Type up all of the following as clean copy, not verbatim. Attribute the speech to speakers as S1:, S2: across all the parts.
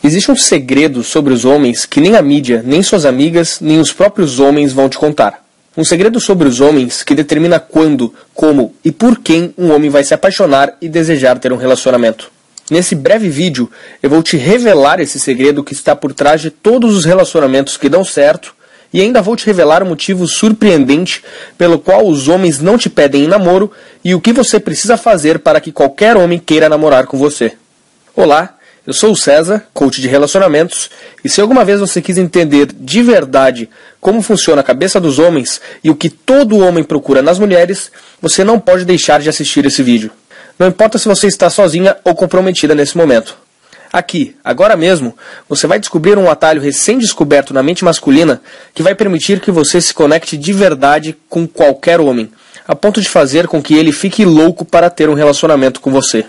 S1: Existe um segredo sobre os homens que nem a mídia, nem suas amigas, nem os próprios homens vão te contar. Um segredo sobre os homens que determina quando, como e por quem um homem vai se apaixonar e desejar ter um relacionamento. Nesse breve vídeo, eu vou te revelar esse segredo que está por trás de todos os relacionamentos que dão certo e ainda vou te revelar um motivo surpreendente pelo qual os homens não te pedem em namoro e o que você precisa fazer para que qualquer homem queira namorar com você. Olá! Eu sou o César, coach de relacionamentos, e se alguma vez você quis entender de verdade como funciona a cabeça dos homens e o que todo homem procura nas mulheres, você não pode deixar de assistir esse vídeo. Não importa se você está sozinha ou comprometida nesse momento. Aqui, agora mesmo, você vai descobrir um atalho recém-descoberto na mente masculina que vai permitir que você se conecte de verdade com qualquer homem, a ponto de fazer com que ele fique louco para ter um relacionamento com você.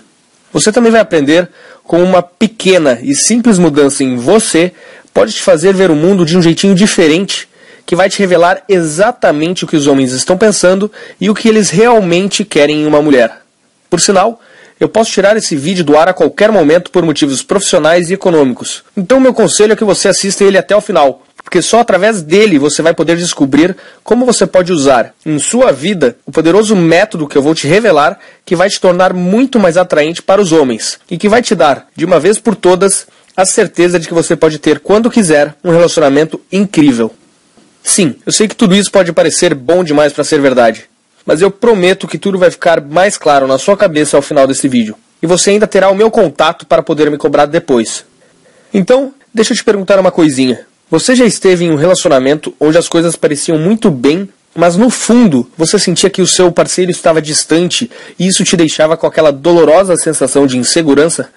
S1: Você também vai aprender como uma pequena e simples mudança em você pode te fazer ver o mundo de um jeitinho diferente, que vai te revelar exatamente o que os homens estão pensando e o que eles realmente querem em uma mulher. Por sinal, eu posso tirar esse vídeo do ar a qualquer momento por motivos profissionais e econômicos. Então meu conselho é que você assista ele até o final, porque só através dele você vai poder descobrir como você pode usar em sua vida o poderoso método que eu vou te revelar, que vai te tornar muito mais atraente para os homens e que vai te dar, de uma vez por todas, a certeza de que você pode ter, quando quiser, um relacionamento incrível. Sim, eu sei que tudo isso pode parecer bom demais para ser verdade, mas eu prometo que tudo vai ficar mais claro na sua cabeça ao final desse vídeo. E você ainda terá o meu contato para poder me cobrar depois. Então, deixa eu te perguntar uma coisinha. Você já esteve em um relacionamento onde as coisas pareciam muito bem, mas no fundo você sentia que o seu parceiro estava distante e isso te deixava com aquela dolorosa sensação de insegurança?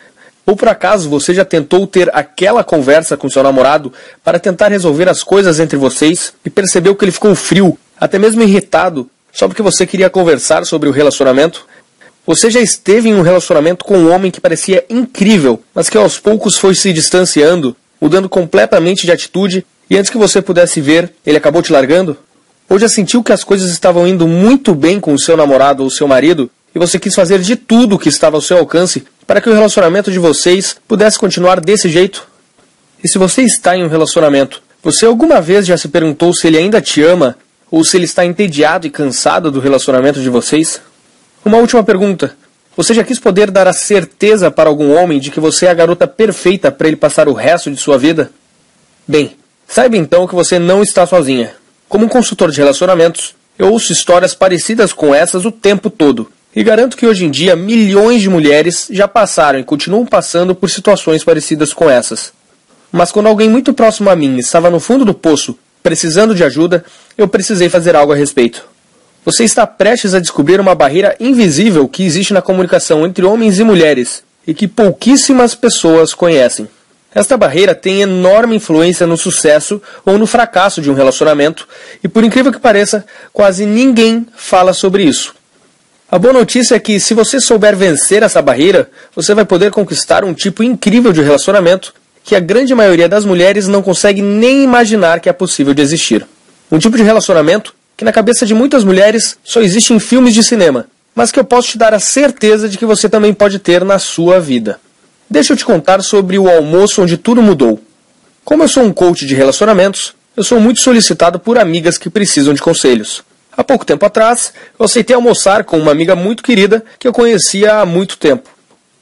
S1: Ou por acaso você já tentou ter aquela conversa com seu namorado para tentar resolver as coisas entre vocês e percebeu que ele ficou frio, até mesmo irritado, só porque você queria conversar sobre o relacionamento? Você já esteve em um relacionamento com um homem que parecia incrível, mas que aos poucos foi se distanciando, mudando completamente de atitude, e antes que você pudesse ver, ele acabou te largando? Ou já sentiu que as coisas estavam indo muito bem com o seu namorado ou seu marido, e você quis fazer de tudo o que estava ao seu alcance para que o relacionamento de vocês pudesse continuar desse jeito? E se você está em um relacionamento, você alguma vez já se perguntou se ele ainda te ama, ou se ele está entediado e cansado do relacionamento de vocês? Uma última pergunta. Você já quis poder dar a certeza para algum homem de que você é a garota perfeita para ele passar o resto de sua vida? Bem, saiba então que você não está sozinha. Como um consultor de relacionamentos, eu ouço histórias parecidas com essas o tempo todo. E garanto que hoje em dia milhões de mulheres já passaram e continuam passando por situações parecidas com essas. Mas quando alguém muito próximo a mim estava no fundo do poço, precisando de ajuda, eu precisei fazer algo a respeito. Você está prestes a descobrir uma barreira invisível que existe na comunicação entre homens e mulheres e que pouquíssimas pessoas conhecem. Esta barreira tem enorme influência no sucesso ou no fracasso de um relacionamento e, por incrível que pareça, quase ninguém fala sobre isso. A boa notícia é que, se você souber vencer essa barreira, você vai poder conquistar um tipo incrível de relacionamento que a grande maioria das mulheres não consegue nem imaginar que é possível de existir. Um tipo de relacionamento que na cabeça de muitas mulheres só existe em filmes de cinema, mas que eu posso te dar a certeza de que você também pode ter na sua vida. Deixa eu te contar sobre o almoço onde tudo mudou. Como eu sou um coach de relacionamentos, eu sou muito solicitado por amigas que precisam de conselhos. Há pouco tempo atrás, eu aceitei almoçar com uma amiga muito querida que eu conhecia há muito tempo.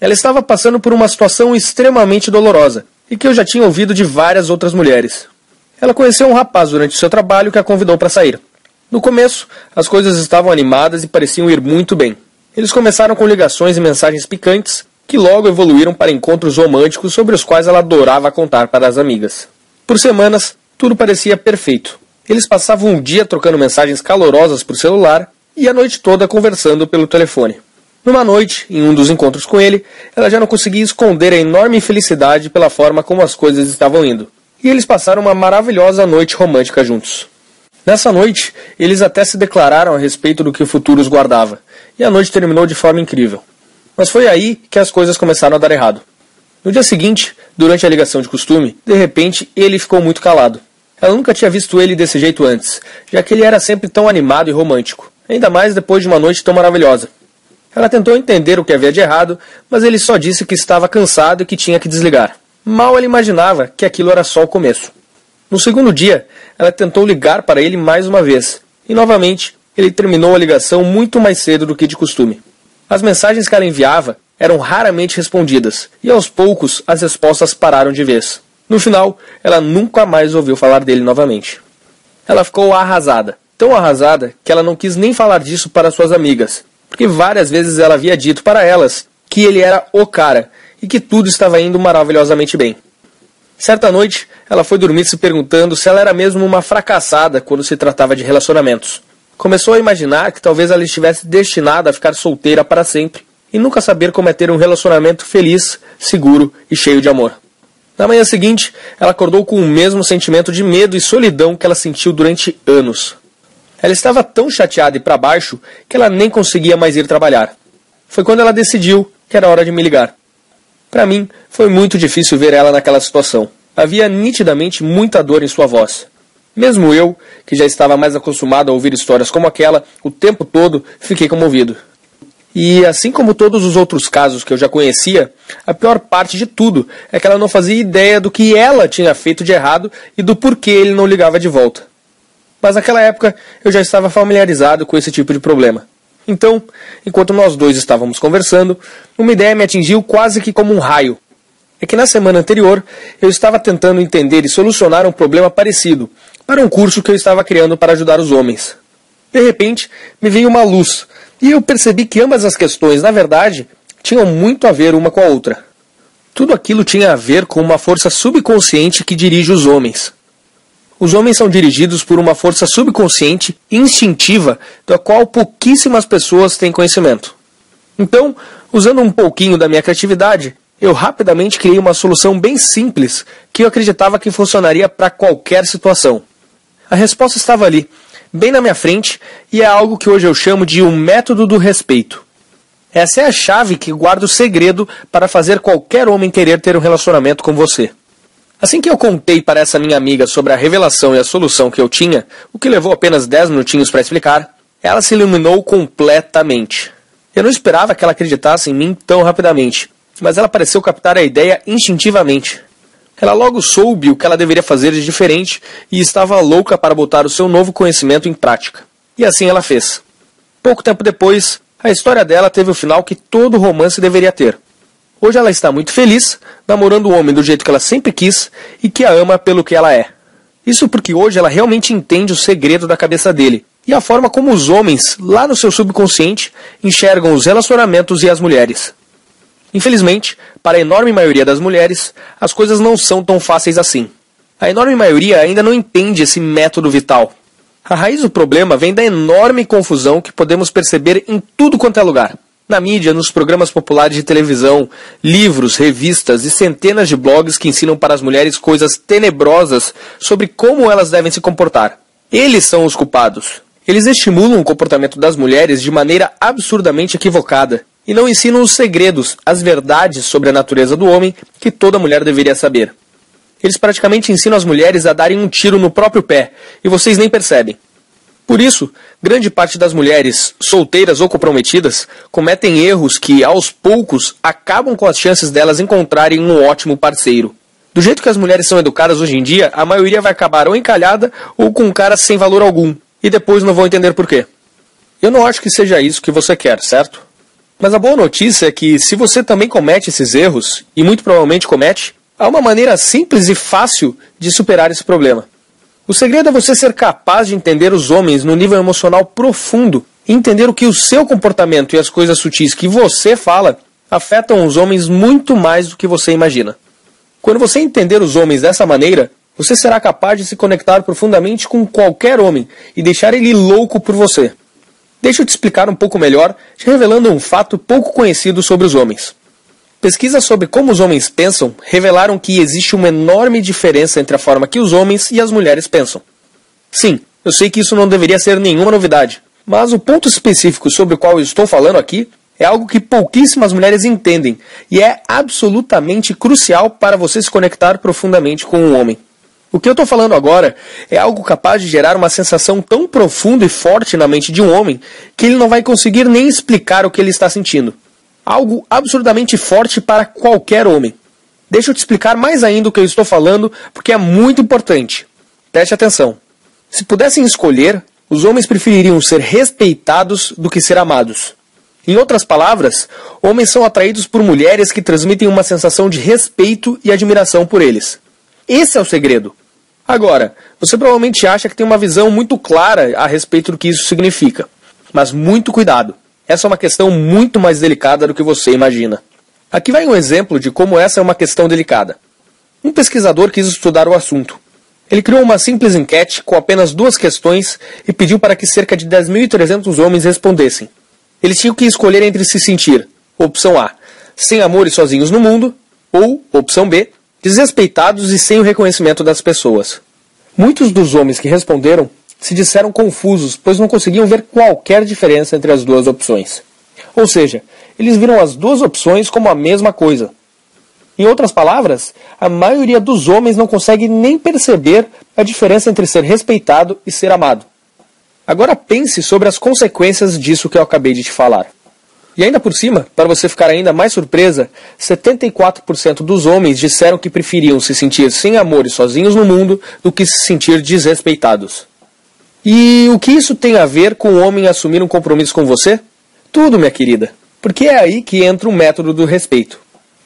S1: Ela estava passando por uma situação extremamente dolorosa e que eu já tinha ouvido de várias outras mulheres. Ela conheceu um rapaz durante o seu trabalho que a convidou para sair. No começo, as coisas estavam animadas e pareciam ir muito bem. Eles começaram com ligações e mensagens picantes, que logo evoluíram para encontros românticos sobre os quais ela adorava contar para as amigas. Por semanas, tudo parecia perfeito. Eles passavam um dia trocando mensagens calorosas por celular e a noite toda conversando pelo telefone. Numa noite, em um dos encontros com ele, ela já não conseguia esconder a enorme felicidade pela forma como as coisas estavam indo. E eles passaram uma maravilhosa noite romântica juntos. Nessa noite, eles até se declararam a respeito do que o futuro os guardava, e a noite terminou de forma incrível. Mas foi aí que as coisas começaram a dar errado. No dia seguinte, durante a ligação de costume, de repente ele ficou muito calado. Ela nunca tinha visto ele desse jeito antes, já que ele era sempre tão animado e romântico, ainda mais depois de uma noite tão maravilhosa. Ela tentou entender o que havia de errado, mas ele só disse que estava cansado e que tinha que desligar. Mal ela imaginava que aquilo era só o começo. No segundo dia, ela tentou ligar para ele mais uma vez, e novamente ele terminou a ligação muito mais cedo do que de costume. As mensagens que ela enviava eram raramente respondidas, e aos poucos as respostas pararam de vez. No final, ela nunca mais ouviu falar dele novamente. Ela ficou arrasada, tão arrasada que ela não quis nem falar disso para suas amigas, porque várias vezes ela havia dito para elas que ele era o cara e que tudo estava indo maravilhosamente bem. Certa noite, ela foi dormir se perguntando se ela era mesmo uma fracassada quando se tratava de relacionamentos. Começou a imaginar que talvez ela estivesse destinada a ficar solteira para sempre e nunca saber como é ter um relacionamento feliz, seguro e cheio de amor. Na manhã seguinte, ela acordou com o mesmo sentimento de medo e solidão que ela sentiu durante anos. Ela estava tão chateada e para baixo que ela nem conseguia mais ir trabalhar. Foi quando ela decidiu que era hora de me ligar. Para mim, foi muito difícil ver ela naquela situação. Havia nitidamente muita dor em sua voz. Mesmo eu, que já estava mais acostumado a ouvir histórias como aquela, o tempo todo fiquei comovido. E assim como todos os outros casos que eu já conhecia, a pior parte de tudo é que ela não fazia ideia do que ela tinha feito de errado e do porquê ele não ligava de volta. Mas naquela época eu já estava familiarizado com esse tipo de problema. Então, enquanto nós dois estávamos conversando, uma ideia me atingiu quase que como um raio. É que na semana anterior eu estava tentando entender e solucionar um problema parecido para um curso que eu estava criando para ajudar os homens. De repente, me veio uma luz e eu percebi que ambas as questões, na verdade, tinham muito a ver uma com a outra. Tudo aquilo tinha a ver com uma força subconsciente que dirige os homens. Os homens são dirigidos por uma força subconsciente e instintiva da qual pouquíssimas pessoas têm conhecimento. Então, usando um pouquinho da minha criatividade, eu rapidamente criei uma solução bem simples que eu acreditava que funcionaria para qualquer situação. A resposta estava ali, bem na minha frente, e é algo que hoje eu chamo de um método do respeito. Essa é a chave que guarda o segredo para fazer qualquer homem querer ter um relacionamento com você. Assim que eu contei para essa minha amiga sobre a revelação e a solução que eu tinha, o que levou apenas 10 minutinhos para explicar, ela se iluminou completamente. Eu não esperava que ela acreditasse em mim tão rapidamente, mas ela pareceu captar a ideia instintivamente. Ela logo soube o que ela deveria fazer de diferente e estava louca para botar o seu novo conhecimento em prática. E assim ela fez. Pouco tempo depois, a história dela teve o final que todo romance deveria ter. Hoje ela está muito feliz, namorando o homem do jeito que ela sempre quis e que a ama pelo que ela é. Isso porque hoje ela realmente entende o segredo da cabeça dele e a forma como os homens, lá no seu subconsciente, enxergam os relacionamentos e as mulheres. Infelizmente, para a enorme maioria das mulheres, as coisas não são tão fáceis assim. A enorme maioria ainda não entende esse método vital. A raiz do problema vem da enorme confusão que podemos perceber em tudo quanto é lugar. Na mídia, nos programas populares de televisão, livros, revistas e centenas de blogs que ensinam para as mulheres coisas tenebrosas sobre como elas devem se comportar. Eles são os culpados. Eles estimulam o comportamento das mulheres de maneira absurdamente equivocada e não ensinam os segredos, as verdades sobre a natureza do homem que toda mulher deveria saber. Eles praticamente ensinam as mulheres a darem um tiro no próprio pé e vocês nem percebem. Por isso, grande parte das mulheres, solteiras ou comprometidas, cometem erros que, aos poucos, acabam com as chances delas encontrarem um ótimo parceiro. Do jeito que as mulheres são educadas hoje em dia, a maioria vai acabar ou encalhada ou com um cara sem valor algum, e depois não vão entender por quê. Eu não acho que seja isso que você quer, certo? Mas a boa notícia é que, se você também comete esses erros, e muito provavelmente comete, há uma maneira simples e fácil de superar esse problema. O segredo é você ser capaz de entender os homens no nível emocional profundo e entender o que o seu comportamento e as coisas sutis que você fala afetam os homens muito mais do que você imagina. Quando você entender os homens dessa maneira, você será capaz de se conectar profundamente com qualquer homem e deixar ele louco por você. Deixa eu te explicar um pouco melhor, te revelando um fato pouco conhecido sobre os homens. Pesquisas sobre como os homens pensam revelaram que existe uma enorme diferença entre a forma que os homens e as mulheres pensam. Sim, eu sei que isso não deveria ser nenhuma novidade, mas o ponto específico sobre o qual eu estou falando aqui é algo que pouquíssimas mulheres entendem e é absolutamente crucial para você se conectar profundamente com um homem. O que eu estou falando agora é algo capaz de gerar uma sensação tão profunda e forte na mente de um homem que ele não vai conseguir nem explicar o que ele está sentindo. Algo absurdamente forte para qualquer homem. Deixa eu te explicar mais ainda o que eu estou falando, porque é muito importante. Preste atenção. Se pudessem escolher, os homens prefeririam ser respeitados do que ser amados. Em outras palavras, homens são atraídos por mulheres que transmitem uma sensação de respeito e admiração por eles. Esse é o segredo. Agora, você provavelmente acha que tem uma visão muito clara a respeito do que isso significa. Mas muito cuidado. Essa é uma questão muito mais delicada do que você imagina. Aqui vai um exemplo de como essa é uma questão delicada. Um pesquisador quis estudar o assunto. Ele criou uma simples enquete com apenas 2 questões e pediu para que cerca de 10.300 homens respondessem. Eles tinham que escolher entre se sentir, opção A, sem amor e sozinhos no mundo, ou, opção B, desrespeitados e sem o reconhecimento das pessoas. Muitos dos homens que responderam se disseram confusos, pois não conseguiam ver qualquer diferença entre as 2 opções. Ou seja, eles viram as 2 opções como a mesma coisa. Em outras palavras, a maioria dos homens não consegue nem perceber a diferença entre ser respeitado e ser amado. Agora pense sobre as consequências disso que eu acabei de te falar. E ainda por cima, para você ficar ainda mais surpresa, 74% dos homens disseram que preferiam se sentir sem amor e sozinhos no mundo do que se sentir desrespeitados. E o que isso tem a ver com o homem assumir um compromisso com você? Tudo, minha querida. Porque é aí que entra o método do respeito.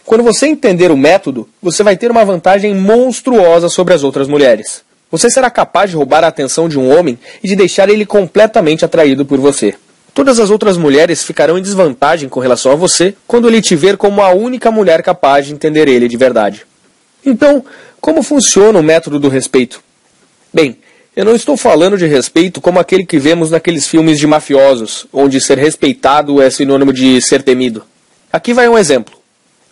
S1: Quando você entender o método, você vai ter uma vantagem monstruosa sobre as outras mulheres. Você será capaz de roubar a atenção de um homem e de deixar ele completamente atraído por você. Todas as outras mulheres ficarão em desvantagem com relação a você quando ele te ver como a única mulher capaz de entender ele de verdade. Então, como funciona o método do respeito? Bem, eu não estou falando de respeito como aquele que vemos naqueles filmes de mafiosos, onde ser respeitado é sinônimo de ser temido. Aqui vai um exemplo.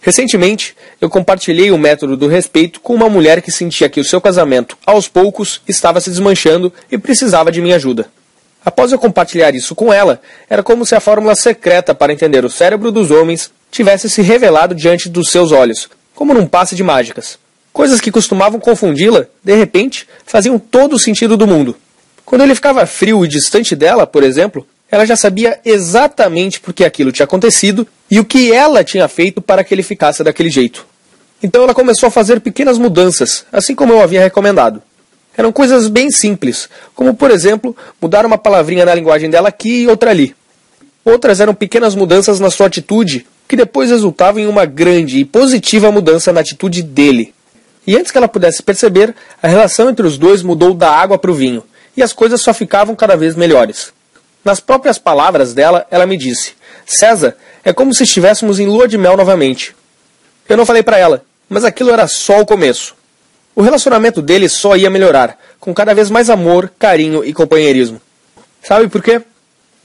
S1: Recentemente, eu compartilhei o método do respeito com uma mulher que sentia que o seu casamento, aos poucos, estava se desmanchando e precisava de minha ajuda. Após eu compartilhar isso com ela, era como se a fórmula secreta para entender o cérebro dos homens tivesse se revelado diante dos seus olhos, como num passe de mágicas. Coisas que costumavam confundi-la, de repente, faziam todo o sentido do mundo. Quando ele ficava frio e distante dela, por exemplo, ela já sabia exatamente por que aquilo tinha acontecido e o que ela tinha feito para que ele ficasse daquele jeito. Então ela começou a fazer pequenas mudanças, assim como eu havia recomendado. Eram coisas bem simples, como por exemplo, mudar uma palavrinha na linguagem dela aqui e outra ali. Outras eram pequenas mudanças na sua atitude, que depois resultavam em uma grande e positiva mudança na atitude dele. E antes que ela pudesse perceber, a relação entre os dois mudou da água para o vinho, e as coisas só ficavam cada vez melhores. Nas próprias palavras dela, ela me disse: César, é como se estivéssemos em lua de mel novamente. Eu não falei para ela, mas aquilo era só o começo. O relacionamento deles só ia melhorar, com cada vez mais amor, carinho e companheirismo. Sabe por quê?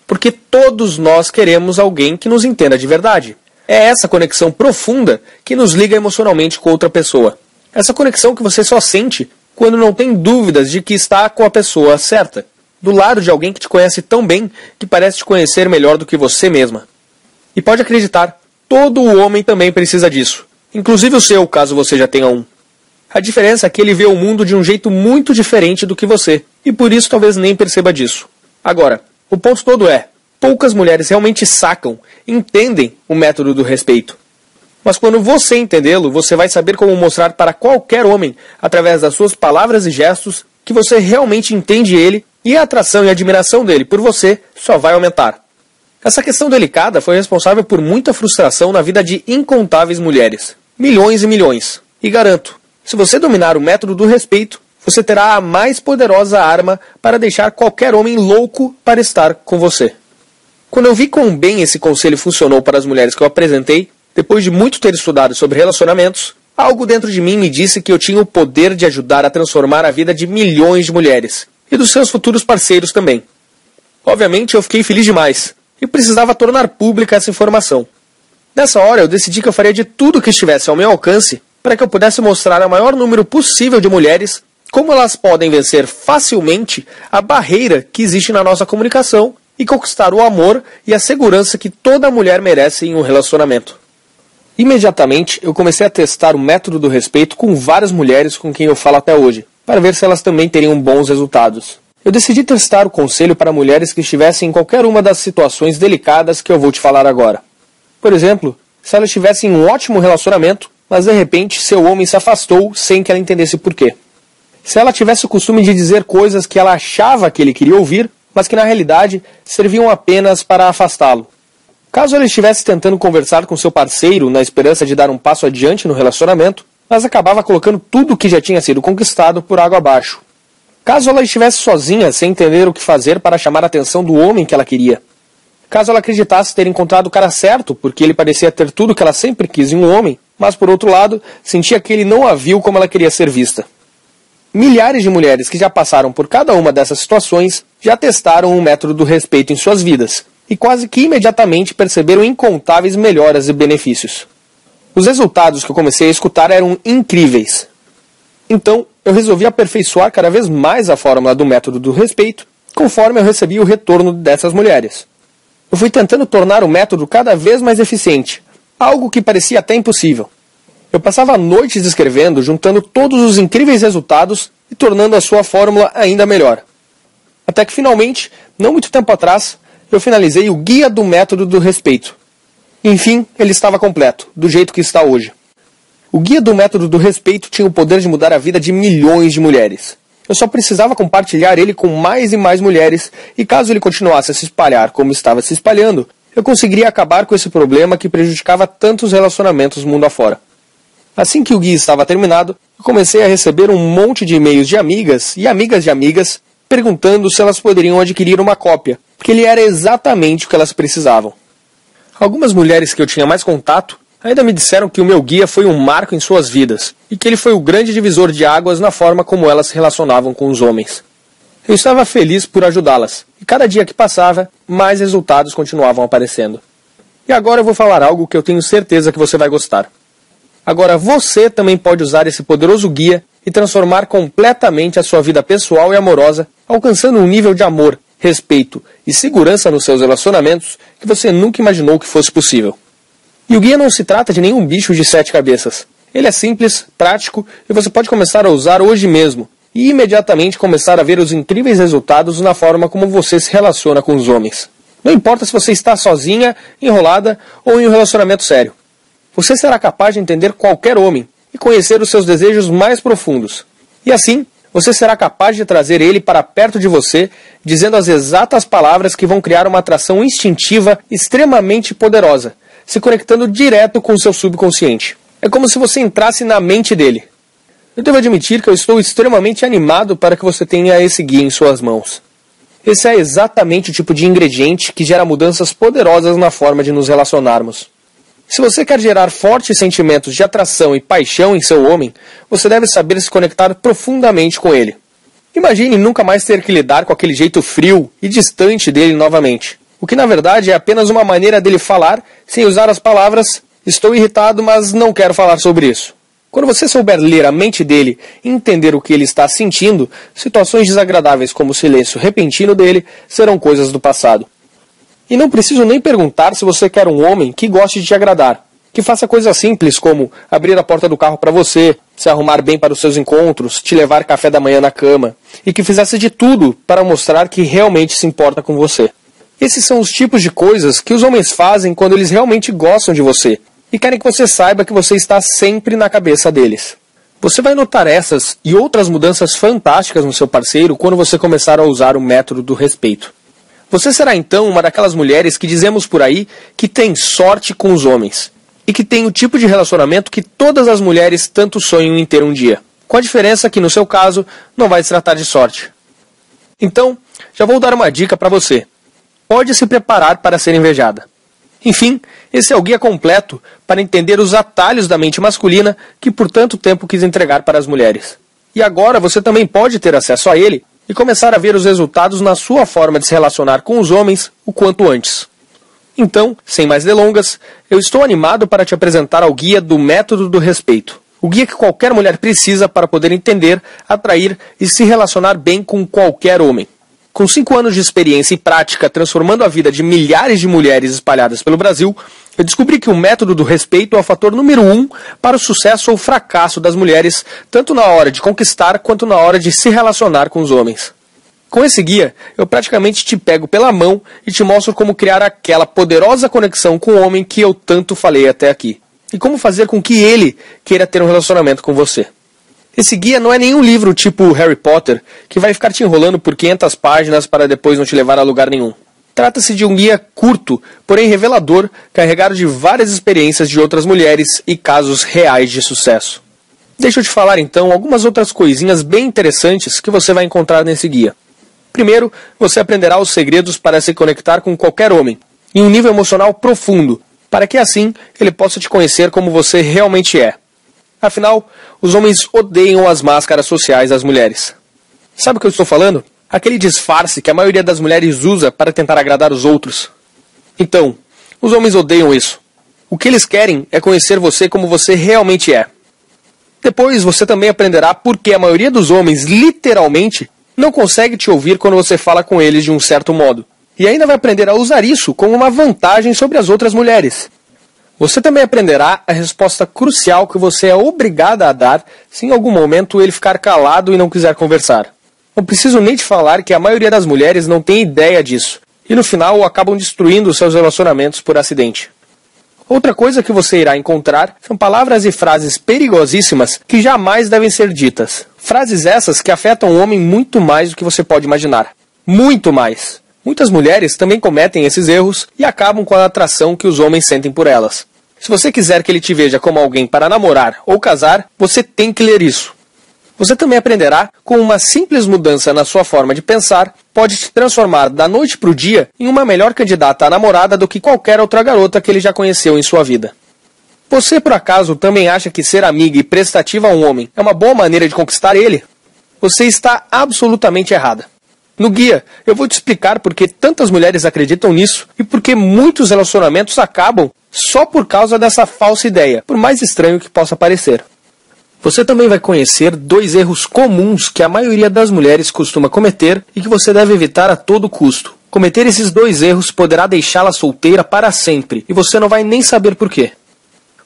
S1: Porque todos nós queremos alguém que nos entenda de verdade. É essa conexão profunda que nos liga emocionalmente com outra pessoa. Essa conexão que você só sente quando não tem dúvidas de que está com a pessoa certa, do lado de alguém que te conhece tão bem que parece te conhecer melhor do que você mesma. E pode acreditar, todo homem também precisa disso, inclusive o seu, caso você já tenha um. A diferença é que ele vê o mundo de um jeito muito diferente do que você, e por isso talvez nem perceba disso. Agora, o ponto todo é, poucas mulheres realmente sacam, entendem o método do respeito. Mas quando você entendê-lo, você vai saber como mostrar para qualquer homem, através das suas palavras e gestos, que você realmente entende ele e a atração e admiração dele por você só vai aumentar. Essa questão delicada foi responsável por muita frustração na vida de incontáveis mulheres. Milhões e milhões. E garanto, se você dominar o método do respeito, você terá a mais poderosa arma para deixar qualquer homem louco para estar com você. Quando eu vi quão bem esse conselho funcionou para as mulheres que eu apresentei, depois de muito ter estudado sobre relacionamentos, algo dentro de mim me disse que eu tinha o poder de ajudar a transformar a vida de milhões de mulheres, e dos seus futuros parceiros também. Obviamente eu fiquei feliz demais, e precisava tornar pública essa informação. Nessa hora eu decidi que eu faria de tudo que estivesse ao meu alcance para que eu pudesse mostrar ao maior número possível de mulheres como elas podem vencer facilmente a barreira que existe na nossa comunicação e conquistar o amor e a segurança que toda mulher merece em um relacionamento. Imediatamente eu comecei a testar o método do respeito com várias mulheres com quem eu falo até hoje, para ver se elas também teriam bons resultados. Eu decidi testar o conselho para mulheres que estivessem em qualquer uma das situações delicadas que eu vou te falar agora. Por exemplo, se elas estivessem em um ótimo relacionamento, mas de repente seu homem se afastou sem que ela entendesse por quê. Se ela tivesse o costume de dizer coisas que ela achava que ele queria ouvir, mas que na realidade serviam apenas para afastá-lo. Caso ela estivesse tentando conversar com seu parceiro na esperança de dar um passo adiante no relacionamento, mas acabava colocando tudo o que já tinha sido conquistado por água abaixo. Caso ela estivesse sozinha, sem entender o que fazer para chamar a atenção do homem que ela queria. Caso ela acreditasse ter encontrado o cara certo, porque ele parecia ter tudo que ela sempre quis em um homem, mas por outro lado, sentia que ele não a viu como ela queria ser vista. Milhares de mulheres que já passaram por cada uma dessas situações já testaram o método do respeito em suas vidas, e quase que imediatamente perceberam incontáveis melhoras e benefícios. Os resultados que eu comecei a escutar eram incríveis. Então, eu resolvi aperfeiçoar cada vez mais a fórmula do método do respeito, conforme eu recebia o retorno dessas mulheres. Eu fui tentando tornar o método cada vez mais eficiente, algo que parecia até impossível. Eu passava noites escrevendo, juntando todos os incríveis resultados e tornando a sua fórmula ainda melhor. Até que finalmente, não muito tempo atrás, eu finalizei o Guia do Método do Respeito. Enfim, ele estava completo, do jeito que está hoje. O Guia do Método do Respeito tinha o poder de mudar a vida de milhões de mulheres. Eu só precisava compartilhar ele com mais e mais mulheres, e caso ele continuasse a se espalhar como estava se espalhando, eu conseguiria acabar com esse problema que prejudicava tantos relacionamentos mundo afora. Assim que o guia estava terminado, eu comecei a receber um monte de e-mails de amigas e amigas de amigas perguntando se elas poderiam adquirir uma cópia, porque ele era exatamente o que elas precisavam. Algumas mulheres que eu tinha mais contato ainda me disseram que o meu guia foi um marco em suas vidas e que ele foi o grande divisor de águas na forma como elas se relacionavam com os homens. Eu estava feliz por ajudá-las, e cada dia que passava, mais resultados continuavam aparecendo. E agora eu vou falar algo que eu tenho certeza que você vai gostar. Agora você também pode usar esse poderoso guia e transformar completamente a sua vida pessoal e amorosa, alcançando um nível de amor, respeito e segurança nos seus relacionamentos que você nunca imaginou que fosse possível. E o guia não se trata de nenhum bicho de 7 cabeças. Ele é simples, prático e você pode começar a usar hoje mesmo e imediatamente começar a ver os incríveis resultados na forma como você se relaciona com os homens. Não importa se você está sozinha, enrolada ou em um relacionamento sério. Você será capaz de entender qualquer homem e conhecer os seus desejos mais profundos. E assim, você será capaz de trazer ele para perto de você, dizendo as exatas palavras que vão criar uma atração instintiva extremamente poderosa, se conectando direto com o seu subconsciente. É como se você entrasse na mente dele. Eu devo admitir que eu estou extremamente animado para que você tenha esse guia em suas mãos. Esse é exatamente o tipo de ingrediente que gera mudanças poderosas na forma de nos relacionarmos. Se você quer gerar fortes sentimentos de atração e paixão em seu homem, você deve saber se conectar profundamente com ele. Imagine nunca mais ter que lidar com aquele jeito frio e distante dele novamente. O que na verdade é apenas uma maneira dele falar sem usar as palavras "estou irritado, mas não quero falar sobre isso". Quando você souber ler a mente dele e entender o que ele está sentindo, situações desagradáveis como o silêncio repentino dele serão coisas do passado. E não preciso nem perguntar se você quer um homem que goste de te agradar, que faça coisas simples como abrir a porta do carro para você, se arrumar bem para os seus encontros, te levar café da manhã na cama, e que fizesse de tudo para mostrar que realmente se importa com você. Esses são os tipos de coisas que os homens fazem quando eles realmente gostam de você, e querem que você saiba que você está sempre na cabeça deles. Você vai notar essas e outras mudanças fantásticas no seu parceiro quando você começar a usar o método do respeito. Você será então uma daquelas mulheres que dizemos por aí que tem sorte com os homens, e que tem o tipo de relacionamento que todas as mulheres tanto sonham em ter um dia, com a diferença que no seu caso não vai se tratar de sorte. Então, já vou dar uma dica para você. Pode se preparar para ser invejada. Enfim, esse é o guia completo para entender os atalhos da mente masculina que por tanto tempo quis entregar para as mulheres. E agora você também pode ter acesso a ele e começar a ver os resultados na sua forma de se relacionar com os homens o quanto antes. Então, sem mais delongas, eu estou animado para te apresentar ao guia do Método do Respeito. O guia que qualquer mulher precisa para poder entender, atrair e se relacionar bem com qualquer homem. Com 5 anos de experiência e prática transformando a vida de milhares de mulheres espalhadas pelo Brasil, eu descobri que o método do respeito é o fator número 1 para o sucesso ou fracasso das mulheres, tanto na hora de conquistar quanto na hora de se relacionar com os homens. Com esse guia, eu praticamente te pego pela mão e te mostro como criar aquela poderosa conexão com o homem que eu tanto falei até aqui. e como fazer com que ele queira ter um relacionamento com você. Esse guia não é nenhum livro tipo Harry Potter, que vai ficar te enrolando por 500 páginas para depois não te levar a lugar nenhum. Trata-se de um guia curto, porém revelador, carregado de várias experiências de outras mulheres e casos reais de sucesso. Deixa eu te falar então algumas outras coisinhas bem interessantes que você vai encontrar nesse guia. Primeiro, você aprenderá os segredos para se conectar com qualquer homem, em um nível emocional profundo, para que assim ele possa te conhecer como você realmente é. Afinal, os homens odeiam as máscaras sociais das mulheres. Sabe o que eu estou falando? Aquele disfarce que a maioria das mulheres usa para tentar agradar os outros. Então, os homens odeiam isso. O que eles querem é conhecer você como você realmente é. Depois você também aprenderá por que a maioria dos homens, literalmente, não consegue te ouvir quando você fala com eles de um certo modo. E ainda vai aprender a usar isso como uma vantagem sobre as outras mulheres. Você também aprenderá a resposta crucial que você é obrigada a dar se em algum momento ele ficar calado e não quiser conversar. Não preciso nem te falar que a maioria das mulheres não tem ideia disso, e no final acabam destruindo seus relacionamentos por acidente. Outra coisa que você irá encontrar são palavras e frases perigosíssimas que jamais devem ser ditas. Frases essas que afetam o homem muito mais do que você pode imaginar. Muito mais. Muitas mulheres também cometem esses erros e acabam com a atração que os homens sentem por elas. Se você quiser que ele te veja como alguém para namorar ou casar, você tem que ler isso. Você também aprenderá como uma simples mudança na sua forma de pensar pode te transformar da noite para o dia em uma melhor candidata à namorada do que qualquer outra garota que ele já conheceu em sua vida. Você, por acaso, também acha que ser amiga e prestativa a um homem é uma boa maneira de conquistar ele? Você está absolutamente errada. No guia, eu vou te explicar por que tantas mulheres acreditam nisso e por que muitos relacionamentos acabam só por causa dessa falsa ideia, por mais estranho que possa parecer. Você também vai conhecer 2 erros comuns que a maioria das mulheres costuma cometer e que você deve evitar a todo custo. Cometer esses 2 erros poderá deixá-la solteira para sempre e você não vai nem saber por quê.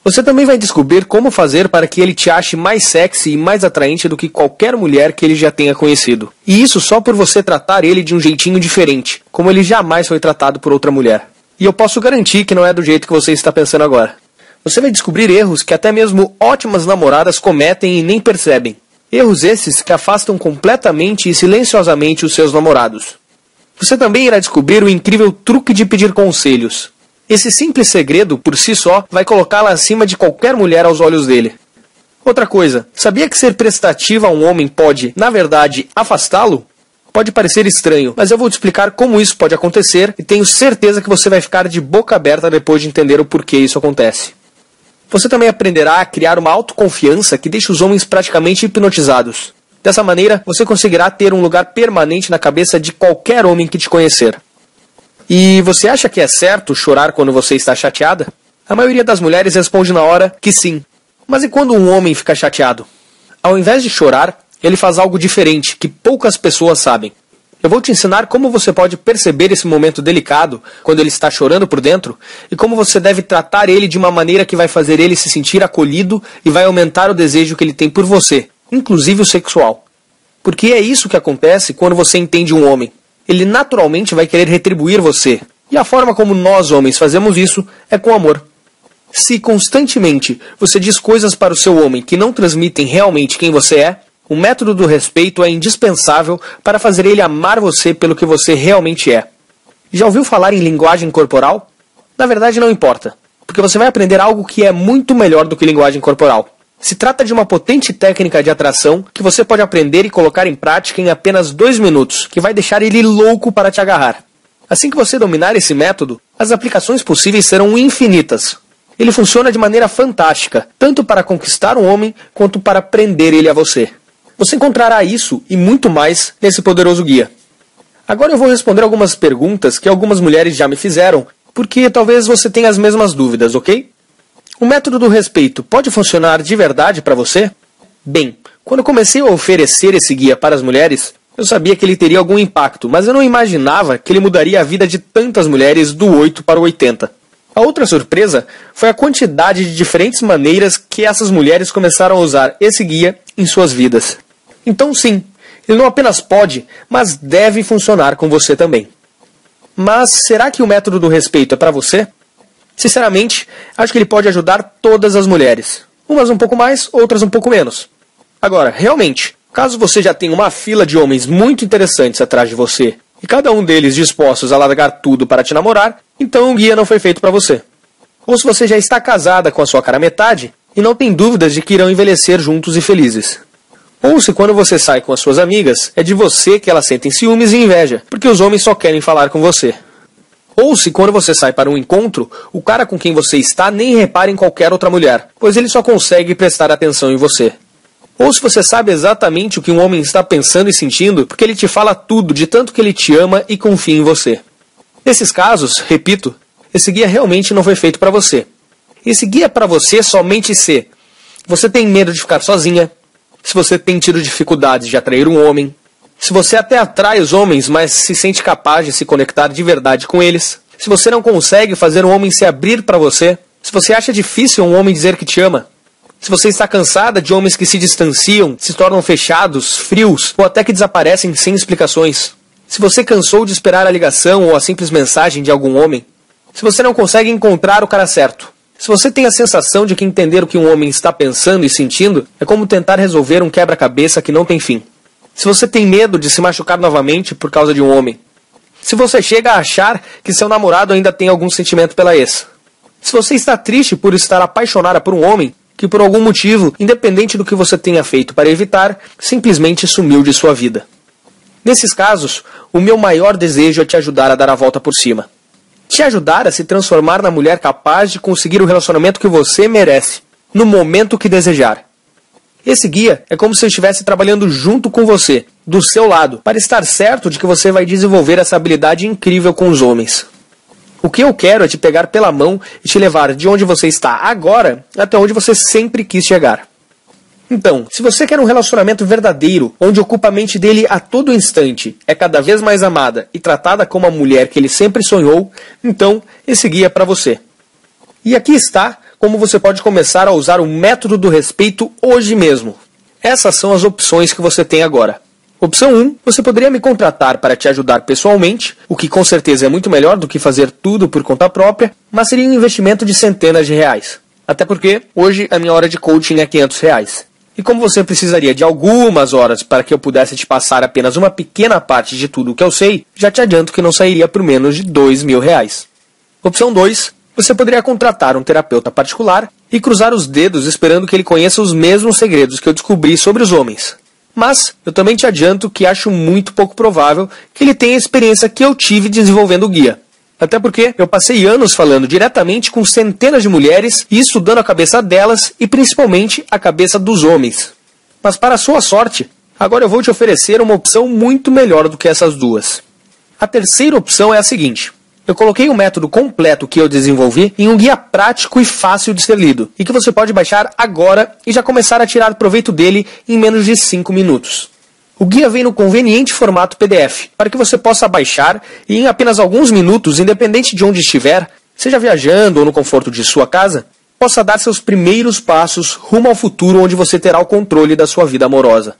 S1: Você também vai descobrir como fazer para que ele te ache mais sexy e mais atraente do que qualquer mulher que ele já tenha conhecido. E isso só por você tratar ele de um jeitinho diferente, como ele jamais foi tratado por outra mulher. E eu posso garantir que não é do jeito que você está pensando agora. Você vai descobrir erros que até mesmo ótimas namoradas cometem e nem percebem. Erros esses que afastam completamente e silenciosamente os seus namorados. Você também irá descobrir o incrível truque de pedir conselhos. Esse simples segredo, por si só, vai colocá-la acima de qualquer mulher aos olhos dele. Outra coisa, sabia que ser prestativa a um homem pode, na verdade, afastá-lo? Pode parecer estranho, mas eu vou te explicar como isso pode acontecer e tenho certeza que você vai ficar de boca aberta depois de entender o porquê isso acontece. Você também aprenderá a criar uma autoconfiança que deixa os homens praticamente hipnotizados. Dessa maneira, você conseguirá ter um lugar permanente na cabeça de qualquer homem que te conhecer. E você acha que é certo chorar quando você está chateada? A maioria das mulheres responde na hora que sim. Mas e quando um homem fica chateado? Ao invés de chorar, ele faz algo diferente que poucas pessoas sabem. Eu vou te ensinar como você pode perceber esse momento delicado, quando ele está chorando por dentro, e como você deve tratar ele de uma maneira que vai fazer ele se sentir acolhido e vai aumentar o desejo que ele tem por você, inclusive o sexual. Porque é isso que acontece quando você entende um homem. Ele naturalmente vai querer retribuir você, e a forma como nós homens fazemos isso é com amor. Se constantemente você diz coisas para o seu homem que não transmitem realmente quem você é, o método do respeito é indispensável para fazer ele amar você pelo que você realmente é. Já ouviu falar em linguagem corporal? Na verdade não importa, porque você vai aprender algo que é muito melhor do que linguagem corporal. Se trata de uma potente técnica de atração que você pode aprender e colocar em prática em apenas 2 minutos, que vai deixar ele louco para te agarrar. Assim que você dominar esse método, as aplicações possíveis serão infinitas. Ele funciona de maneira fantástica, tanto para conquistar um homem quanto para prender ele a você. Você encontrará isso e muito mais nesse poderoso guia. Agora eu vou responder algumas perguntas que algumas mulheres já me fizeram, porque talvez você tenha as mesmas dúvidas, ok? O método do respeito pode funcionar de verdade para você? Bem, quando eu comecei a oferecer esse guia para as mulheres, eu sabia que ele teria algum impacto, mas eu não imaginava que ele mudaria a vida de tantas mulheres do 8 para o 80. A outra surpresa foi a quantidade de diferentes maneiras que essas mulheres começaram a usar esse guia em suas vidas. Então sim, ele não apenas pode, mas deve funcionar com você também. Mas será que o método do respeito é para você? Sinceramente, acho que ele pode ajudar todas as mulheres. Umas um pouco mais, outras um pouco menos. Agora, realmente, caso você já tenha uma fila de homens muito interessantes atrás de você, e cada um deles dispostos a largar tudo para te namorar, então o guia não foi feito para você. Ou se você já está casada com a sua cara metade, e não tem dúvidas de que irão envelhecer juntos e felizes. Ou se quando você sai com as suas amigas, é de você que elas sentem ciúmes e inveja, porque os homens só querem falar com você. Ou se quando você sai para um encontro, o cara com quem você está nem repara em qualquer outra mulher, pois ele só consegue prestar atenção em você. Ou se você sabe exatamente o que um homem está pensando e sentindo, porque ele te fala tudo de tanto que ele te ama e confia em você. Nesses casos, repito, esse guia realmente não foi feito para você. Esse guia é para você somente se você tem medo de ficar sozinha, se você tem tido dificuldades de atrair um homem, se você até atrai os homens, mas se sente capaz de se conectar de verdade com eles, se você não consegue fazer um homem se abrir para você, se você acha difícil um homem dizer que te ama, se você está cansada de homens que se distanciam, se tornam fechados, frios ou até que desaparecem sem explicações, se você cansou de esperar a ligação ou a simples mensagem de algum homem, se você não consegue encontrar o cara certo, se você tem a sensação de que entender o que um homem está pensando e sentindo é como tentar resolver um quebra-cabeça que não tem fim. Se você tem medo de se machucar novamente por causa de um homem. Se você chega a achar que seu namorado ainda tem algum sentimento pela ex. Se você está triste por estar apaixonada por um homem que por algum motivo, independente do que você tenha feito para evitar, simplesmente sumiu de sua vida. Nesses casos, o meu maior desejo é te ajudar a dar a volta por cima. Te ajudar a se transformar na mulher capaz de conseguir o relacionamento que você merece, no momento que desejar. Esse guia é como se eu estivesse trabalhando junto com você, do seu lado, para estar certo de que você vai desenvolver essa habilidade incrível com os homens. O que eu quero é te pegar pela mão e te levar de onde você está agora até onde você sempre quis chegar. Então, se você quer um relacionamento verdadeiro, onde ocupa a mente dele a todo instante, é cada vez mais amada e tratada como a mulher que ele sempre sonhou, então esse guia é para você. E aqui está como você pode começar a usar o método do respeito hoje mesmo. Essas são as opções que você tem agora. Opção 1, você poderia me contratar para te ajudar pessoalmente, o que com certeza é muito melhor do que fazer tudo por conta própria, mas seria um investimento de centenas de reais. Até porque, hoje, a minha hora de coaching é R$500. E como você precisaria de algumas horas para que eu pudesse te passar apenas uma pequena parte de tudo o que eu sei, já te adianto que não sairia por menos de R$2.000. Opção 2, você poderia contratar um terapeuta particular e cruzar os dedos esperando que ele conheça os mesmos segredos que eu descobri sobre os homens. Mas eu também te adianto que acho muito pouco provável que ele tenha a experiência que eu tive desenvolvendo o guia. Até porque eu passei anos falando diretamente com centenas de mulheres e estudando a cabeça delas e principalmente a cabeça dos homens. Mas para sua sorte, agora eu vou te oferecer uma opção muito melhor do que essas duas. A terceira opção é a seguinte. Eu coloquei um método completo que eu desenvolvi em um guia prático e fácil de ser lido, e que você pode baixar agora e já começar a tirar proveito dele em menos de 5 minutos. O guia vem no conveniente formato PDF, para que você possa baixar e em apenas alguns minutos, independente de onde estiver, seja viajando ou no conforto de sua casa, possa dar seus primeiros passos rumo ao futuro onde você terá o controle da sua vida amorosa.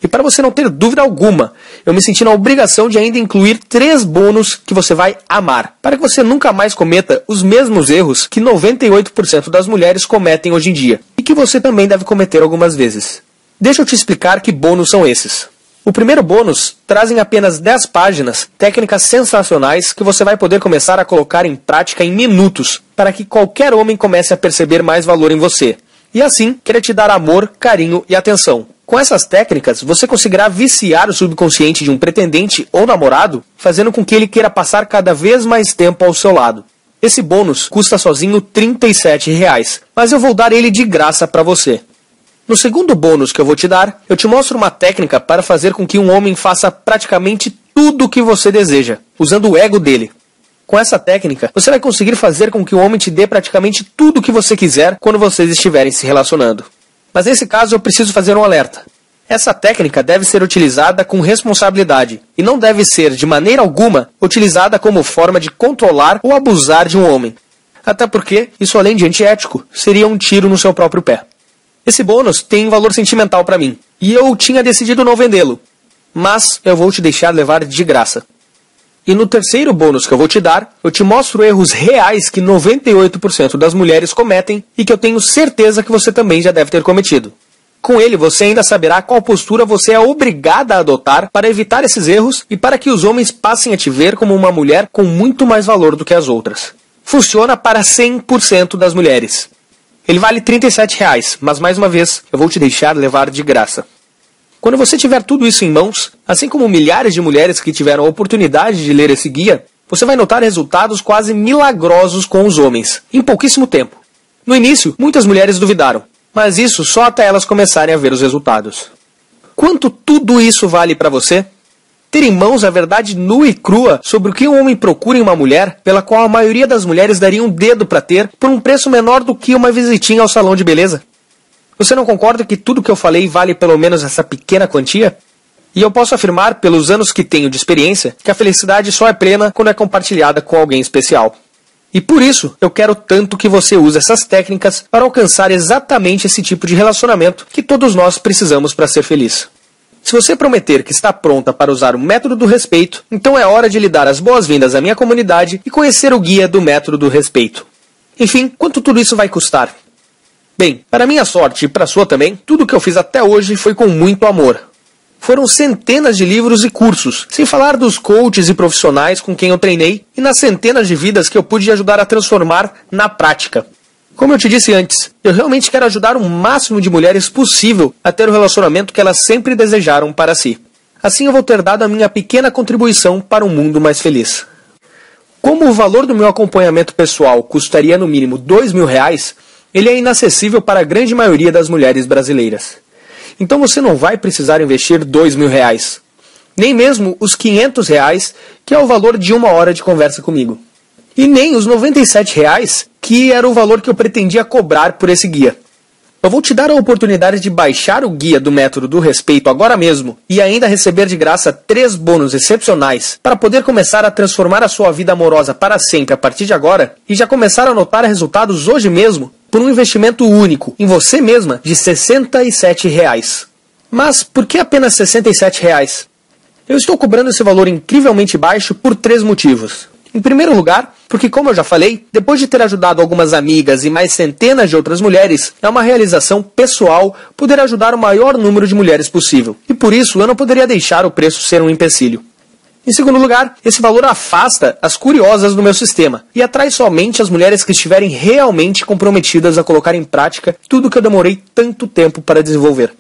S1: E para você não ter dúvida alguma, eu me senti na obrigação de ainda incluir 3 bônus que você vai amar, para que você nunca mais cometa os mesmos erros que 98% das mulheres cometem hoje em dia, e que você também deve cometer algumas vezes. Deixa eu te explicar que bônus são esses. O primeiro bônus traz em apenas 10 páginas técnicas sensacionais que você vai poder começar a colocar em prática em minutos, para que qualquer homem comece a perceber mais valor em você, e assim querer te dar amor, carinho e atenção. Com essas técnicas, você conseguirá viciar o subconsciente de um pretendente ou namorado, fazendo com que ele queira passar cada vez mais tempo ao seu lado. Esse bônus custa sozinho R$37, mas eu vou dar ele de graça para você. No segundo bônus que eu vou te dar, eu te mostro uma técnica para fazer com que um homem faça praticamente tudo o que você deseja, usando o ego dele. Com essa técnica, você vai conseguir fazer com que o homem te dê praticamente tudo o que você quiser quando vocês estiverem se relacionando. Mas nesse caso eu preciso fazer um alerta. Essa técnica deve ser utilizada com responsabilidade e não deve ser, de maneira alguma, utilizada como forma de controlar ou abusar de um homem. Até porque, isso além de antiético, seria um tiro no seu próprio pé. Esse bônus tem valor sentimental para mim, e eu tinha decidido não vendê-lo, mas eu vou te deixar levar de graça. E no terceiro bônus que eu vou te dar, eu te mostro erros reais que 98% das mulheres cometem e que eu tenho certeza que você também já deve ter cometido. Com ele, você ainda saberá qual postura você é obrigada a adotar para evitar esses erros e para que os homens passem a te ver como uma mulher com muito mais valor do que as outras. Funciona para 100% das mulheres. Ele vale R$ 37, mas mais uma vez, eu vou te deixar levar de graça. Quando você tiver tudo isso em mãos, assim como milhares de mulheres que tiveram a oportunidade de ler esse guia, você vai notar resultados quase milagrosos com os homens, em pouquíssimo tempo. No início, muitas mulheres duvidaram, mas isso só até elas começarem a ver os resultados. Quanto tudo isso vale para você? Ter em mãos a verdade nua e crua sobre o que um homem procura em uma mulher, pela qual a maioria das mulheres daria um dedo para ter, por um preço menor do que uma visitinha ao salão de beleza? Você não concorda que tudo que eu falei vale pelo menos essa pequena quantia? E eu posso afirmar, pelos anos que tenho de experiência, que a felicidade só é plena quando é compartilhada com alguém especial. E por isso, eu quero tanto que você use essas técnicas para alcançar exatamente esse tipo de relacionamento que todos nós precisamos para ser feliz. Se você prometer que está pronta para usar o método do respeito, então é hora de lhe dar as boas-vindas à minha comunidade e conhecer o guia do método do respeito. Enfim, quanto tudo isso vai custar? Bem, para minha sorte e para a sua também, tudo que eu fiz até hoje foi com muito amor. Foram centenas de livros e cursos, sem falar dos coaches e profissionais com quem eu treinei e nas centenas de vidas que eu pude ajudar a transformar na prática. Como eu te disse antes, eu realmente quero ajudar o máximo de mulheres possível a ter o relacionamento que elas sempre desejaram para si. Assim eu vou ter dado a minha pequena contribuição para um mundo mais feliz. Como o valor do meu acompanhamento pessoal custaria no mínimo R$2.000, ele é inacessível para a grande maioria das mulheres brasileiras. Então você não vai precisar investir R$2.000, nem mesmo os R$500, que é o valor de 1 hora de conversa comigo. E nem os R$97, que era o valor que eu pretendia cobrar por esse guia. Eu vou te dar a oportunidade de baixar o guia do método do respeito agora mesmo e ainda receber de graça 3 bônus excepcionais para poder começar a transformar a sua vida amorosa para sempre a partir de agora e já começar a notar resultados hoje mesmo por um investimento único em você mesma de R$67. Mas por que apenas R$67? Eu estou cobrando esse valor incrivelmente baixo por 3 motivos. Em primeiro lugar, porque como eu já falei, depois de ter ajudado algumas amigas e mais centenas de outras mulheres, é uma realização pessoal poder ajudar o maior número de mulheres possível. E por isso eu não poderia deixar o preço ser um empecilho. Em segundo lugar, esse valor afasta as curiosas do meu sistema e atrai somente as mulheres que estiverem realmente comprometidas a colocar em prática tudo que eu demorei tanto tempo para desenvolver.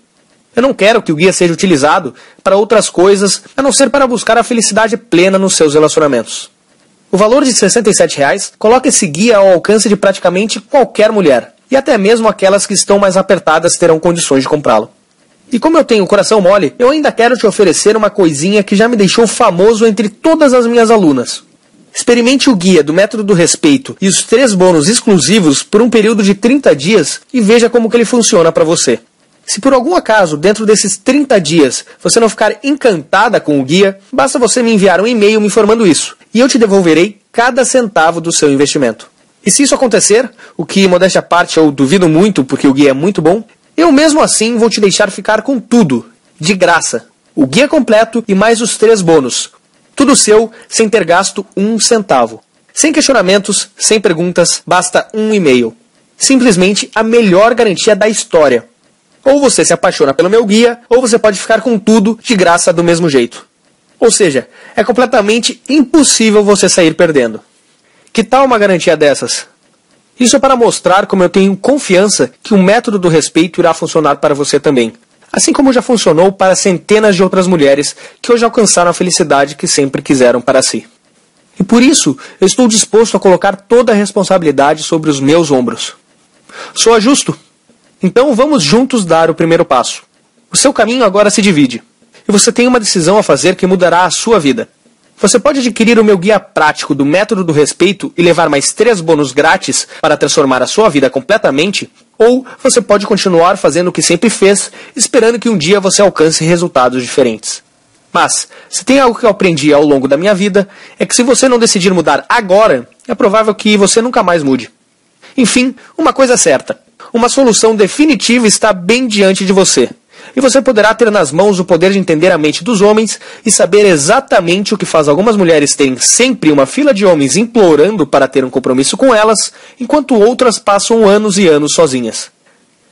S1: Eu não quero que o guia seja utilizado para outras coisas, a não ser para buscar a felicidade plena nos seus relacionamentos. O valor de R$67 coloca esse guia ao alcance de praticamente qualquer mulher, e até mesmo aquelas que estão mais apertadas terão condições de comprá-lo. E como eu tenho o coração mole, eu ainda quero te oferecer uma coisinha que já me deixou famoso entre todas as minhas alunas. Experimente o guia do método do respeito e os 3 bônus exclusivos por um período de 30 dias e veja como que ele funciona para você. Se por algum acaso, dentro desses 30 dias, você não ficar encantada com o guia, basta você me enviar um e-mail me informando isso, e eu te devolverei cada centavo do seu investimento. E se isso acontecer, o que, modéstia à parte, eu duvido muito porque o guia é muito bom, eu mesmo assim vou te deixar ficar com tudo, de graça. O guia completo e mais os 3 bônus. Tudo seu, sem ter gasto 1 centavo. Sem questionamentos, sem perguntas, basta um e-mail. Simplesmente a melhor garantia da história. Ou você se apaixona pelo meu guia, ou você pode ficar com tudo de graça do mesmo jeito. Ou seja, é completamente impossível você sair perdendo. Que tal uma garantia dessas? Isso é para mostrar como eu tenho confiança que o método do respeito irá funcionar para você também. Assim como já funcionou para centenas de outras mulheres que hoje alcançaram a felicidade que sempre quiseram para si. E por isso, eu estou disposto a colocar toda a responsabilidade sobre os meus ombros. Soa justo? Então vamos juntos dar o primeiro passo. O seu caminho agora se divide. E você tem uma decisão a fazer que mudará a sua vida. Você pode adquirir o meu guia prático do método do respeito e levar mais 3 bônus grátis para transformar a sua vida completamente, ou você pode continuar fazendo o que sempre fez, esperando que um dia você alcance resultados diferentes. Mas, se tem algo que eu aprendi ao longo da minha vida, é que se você não decidir mudar agora, é provável que você nunca mais mude. Enfim, uma coisa é certa. Uma solução definitiva está bem diante de você. E você poderá ter nas mãos o poder de entender a mente dos homens e saber exatamente o que faz algumas mulheres terem sempre uma fila de homens implorando para ter um compromisso com elas, enquanto outras passam anos e anos sozinhas.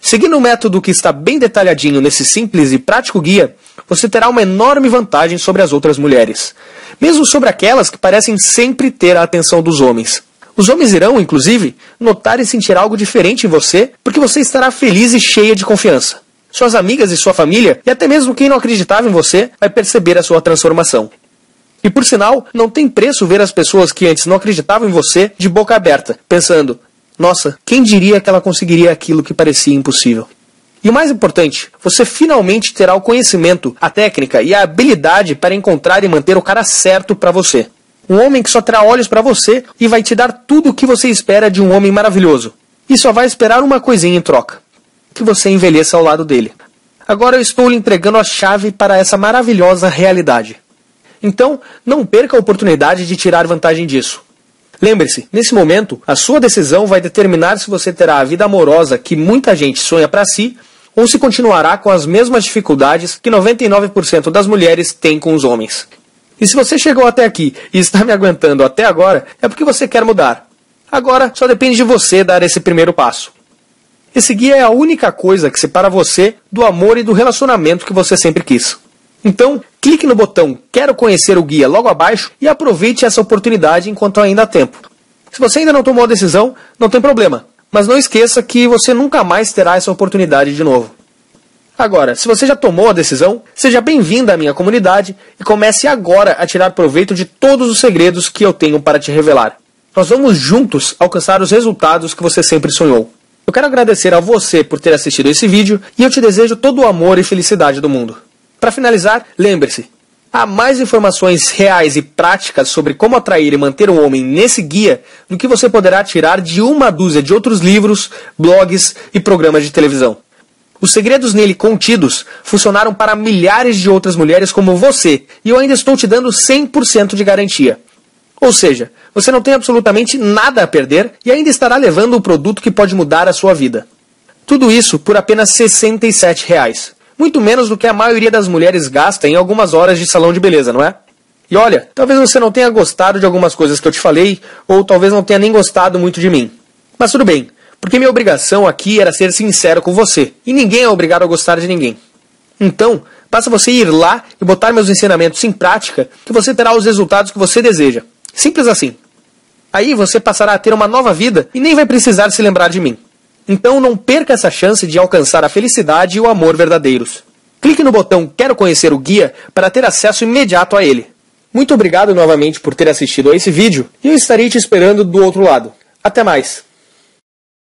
S1: Seguindo o método que está bem detalhadinho nesse simples e prático guia, você terá uma enorme vantagem sobre as outras mulheres, mesmo sobre aquelas que parecem sempre ter a atenção dos homens. Os homens irão, inclusive, notar e sentir algo diferente em você, porque você estará feliz e cheia de confiança. Suas amigas e sua família, e até mesmo quem não acreditava em você, vai perceber a sua transformação. E por sinal, não tem preço ver as pessoas que antes não acreditavam em você de boca aberta, pensando: nossa, quem diria que ela conseguiria aquilo que parecia impossível? E o mais importante, você finalmente terá o conhecimento, a técnica e a habilidade para encontrar e manter o cara certo para você. Um homem que só terá olhos para você e vai te dar tudo o que você espera de um homem maravilhoso. E só vai esperar uma coisinha em troca: que você envelheça ao lado dele. Agora eu estou lhe entregando a chave para essa maravilhosa realidade. Então, não perca a oportunidade de tirar vantagem disso. Lembre-se, nesse momento, a sua decisão vai determinar se você terá a vida amorosa que muita gente sonha para si, ou se continuará com as mesmas dificuldades que 99% das mulheres têm com os homens. E se você chegou até aqui e está me aguentando até agora, é porque você quer mudar. Agora, só depende de você dar esse primeiro passo. Esse guia é a única coisa que separa você do amor e do relacionamento que você sempre quis. Então, clique no botão Quero conhecer o guia logo abaixo e aproveite essa oportunidade enquanto ainda há tempo. Se você ainda não tomou a decisão, não tem problema, mas não esqueça que você nunca mais terá essa oportunidade de novo. Agora, se você já tomou a decisão, seja bem-vinda à minha comunidade e comece agora a tirar proveito de todos os segredos que eu tenho para te revelar. Nós vamos juntos alcançar os resultados que você sempre sonhou. Eu quero agradecer a você por ter assistido esse vídeo e eu te desejo todo o amor e felicidade do mundo. Para finalizar, lembre-se, há mais informações reais e práticas sobre como atrair e manter um homem nesse guia do que você poderá tirar de uma dúzia de outros livros, blogs e programas de televisão. Os segredos nele contidos funcionaram para milhares de outras mulheres como você, e eu ainda estou te dando 100% de garantia. Ou seja, você não tem absolutamente nada a perder e ainda estará levando um produto que pode mudar a sua vida. Tudo isso por apenas R$ 67. Muito menos do que a maioria das mulheres gasta em algumas horas de salão de beleza, não é? E olha, talvez você não tenha gostado de algumas coisas que eu te falei, ou talvez não tenha nem gostado muito de mim. Mas tudo bem, porque minha obrigação aqui era ser sincero com você, e ninguém é obrigado a gostar de ninguém. Então, basta você ir lá e botar meus ensinamentos em prática, que você terá os resultados que você deseja. Simples assim. Aí você passará a ter uma nova vida e nem vai precisar se lembrar de mim. Então não perca essa chance de alcançar a felicidade e o amor verdadeiros. Clique no botão Quero conhecer o guia para ter acesso imediato a ele. Muito obrigado novamente por ter assistido a esse vídeo e eu estarei te esperando do outro lado. Até mais!